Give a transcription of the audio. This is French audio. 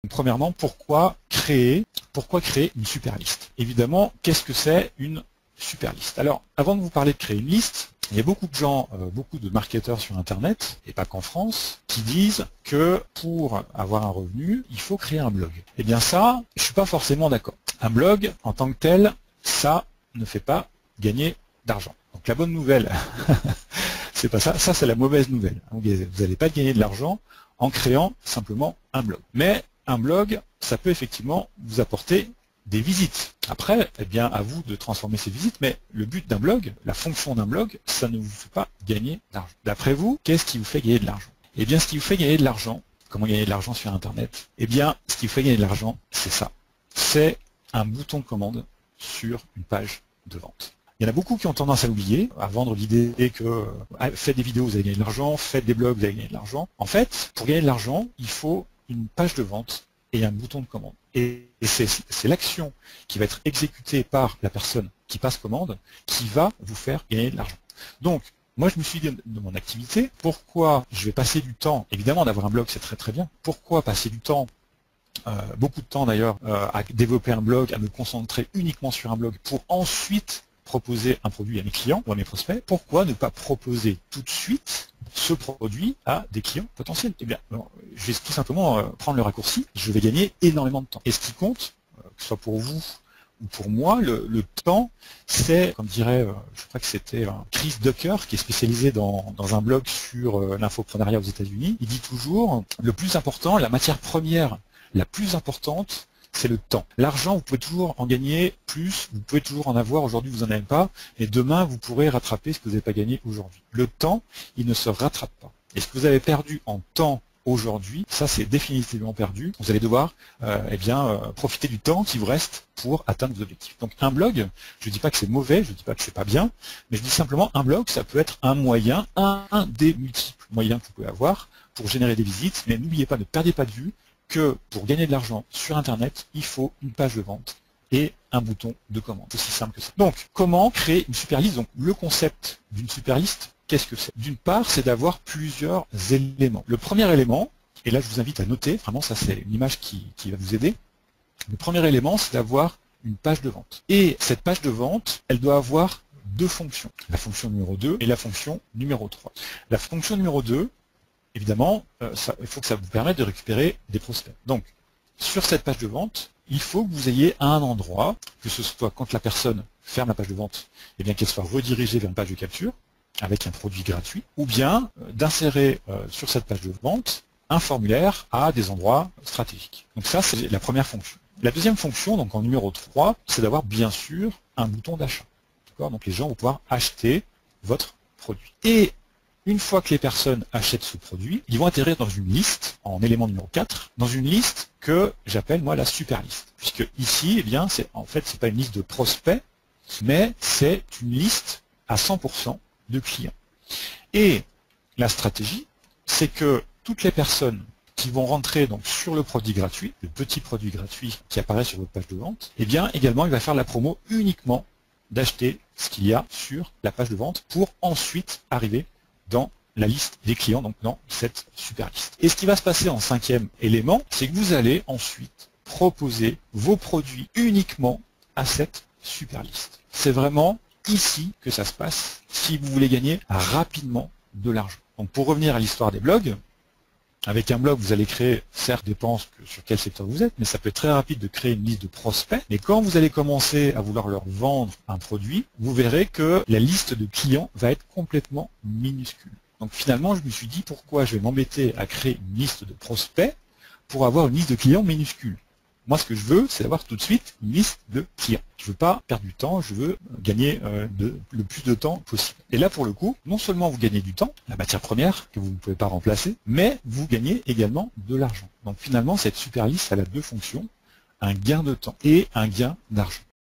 Premièrement, pourquoi créer une super liste? Évidemment, qu'est-ce que c'est une super liste? Alors, avant de vous parler de créer une liste, il y a beaucoup de gens, beaucoup de marketeurs sur Internet, et pas qu'en France, qui disent que pour avoir un revenu, il faut créer un blog. Eh bien ça, je suis pas forcément d'accord. Un blog, en tant que tel, ça ne fait pas gagner d'argent. Donc la bonne nouvelle, c'est pas ça, ça c'est la mauvaise nouvelle. Vous n'allez pas gagner de l'argent en créant simplement un blog. Mais un blog, ça peut effectivement vous apporter des visites. Après, eh bien, à vous de transformer ces visites, mais le but d'un blog, la fonction d'un blog, ça ne vous fait pas gagner d'argent. D'après vous, qu'est-ce qui vous fait gagner de l'argent? Eh bien, ce qui vous fait gagner de l'argent, comment gagner de l'argent sur Internet? Eh bien, ce qui vous fait gagner de l'argent, c'est ça. C'est un bouton de commande sur une page de vente. Il y en a beaucoup qui ont tendance à l'oublier, à vendre l'idée que faites des vidéos, vous allez gagner de l'argent, faites des blogs, vous allez gagner de l'argent. En fait, pour gagner de l'argent, il faut une page de vente et un bouton de commande. Et c'est l'action qui va être exécutée par la personne qui passe commande qui va vous faire gagner de l'argent. Donc, moi je me suis dit de mon activité, pourquoi je vais passer du temps, évidemment d'avoir un blog c'est très très bien, pourquoi passer du temps, beaucoup de temps d'ailleurs, à développer un blog, à me concentrer uniquement sur un blog pour ensuite proposer un produit à mes clients ou à mes prospects, pourquoi ne pas proposer tout de suite ce produit à des clients potentiels? Eh bien, je vais tout simplement prendre le raccourci, je vais gagner énormément de temps. Et ce qui compte, que ce soit pour vous ou pour moi, le temps, c'est, comme dirait, je crois que c'était Chris Ducker, qui est spécialisé dans un blog sur l'infoprenariat aux États-Unis, il dit toujours, le plus important, la matière première la plus importante, c'est le temps. L'argent, vous pouvez toujours en gagner plus, vous pouvez toujours en avoir, aujourd'hui vous n'en avez pas, et demain vous pourrez rattraper ce que vous n'avez pas gagné aujourd'hui. Le temps, il ne se rattrape pas. Et ce que vous avez perdu en temps aujourd'hui, ça c'est définitivement perdu. Vous allez devoir profiter du temps qui vous reste pour atteindre vos objectifs. Donc un blog, je ne dis pas que c'est mauvais, je ne dis pas que c'est pas bien, mais je dis simplement un blog, ça peut être un moyen, un des multiples moyens que vous pouvez avoir pour générer des visites, mais n'oubliez pas, ne perdez pas de vue que pour gagner de l'argent sur Internet, il faut une page de vente et un bouton de commande. C'est aussi simple que ça. Donc, comment créer une super liste? Donc, le concept d'une super liste, qu'est-ce que c'est? D'une part, c'est d'avoir plusieurs éléments. Le premier élément, et là je vous invite à noter, vraiment ça c'est une image qui va vous aider. Le premier élément, c'est d'avoir une page de vente. Et cette page de vente, elle doit avoir deux fonctions. La fonction numéro 2 et la fonction numéro 3. La fonction numéro 2, évidemment, il faut que ça vous permette de récupérer des prospects. Donc, sur cette page de vente, il faut que vous ayez un endroit, que ce soit quand la personne ferme la page de vente, eh bien qu'elle soit redirigée vers une page de capture, avec un produit gratuit, ou bien d'insérer sur cette page de vente un formulaire à des endroits stratégiques. Donc ça, c'est la première fonction. La deuxième fonction, donc en numéro 3, c'est d'avoir bien sûr un bouton d'achat. Donc les gens vont pouvoir acheter votre produit. Et une fois que les personnes achètent ce produit, ils vont atterrir dans une liste, en élément numéro 4, dans une liste que j'appelle moi la super liste. Puisque ici, eh bien, en fait, c'est pas une liste de prospects, mais c'est une liste à 100% de clients. Et la stratégie, c'est que toutes les personnes qui vont rentrer donc sur le produit gratuit, le petit produit gratuit qui apparaît sur votre page de vente, eh bien, également, il va faire la promo uniquement d'acheter ce qu'il y a sur la page de vente pour ensuite arriver dans la liste des clients, donc dans cette super liste. Et ce qui va se passer en cinquième élément, c'est que vous allez ensuite proposer vos produits uniquement à cette super liste. C'est vraiment ici que ça se passe si vous voulez gagner rapidement de l'argent. Donc pour revenir à l'histoire des blogs, avec un blog, vous allez créer, certes, dépend sur quel secteur vous êtes, mais ça peut être très rapide de créer une liste de prospects. Mais quand vous allez commencer à vouloir leur vendre un produit, vous verrez que la liste de clients va être complètement minuscule. Donc finalement, je me suis dit, pourquoi je vais m'embêter à créer une liste de prospects pour avoir une liste de clients minuscule? Moi, ce que je veux, c'est avoir tout de suite une liste de clients. Je ne veux pas perdre du temps, je veux gagner le plus de temps possible. Et là, pour le coup, non seulement vous gagnez du temps, la matière première que vous ne pouvez pas remplacer, mais vous gagnez également de l'argent. Donc finalement, cette super liste, elle a deux fonctions, un gain de temps et un gain d'argent.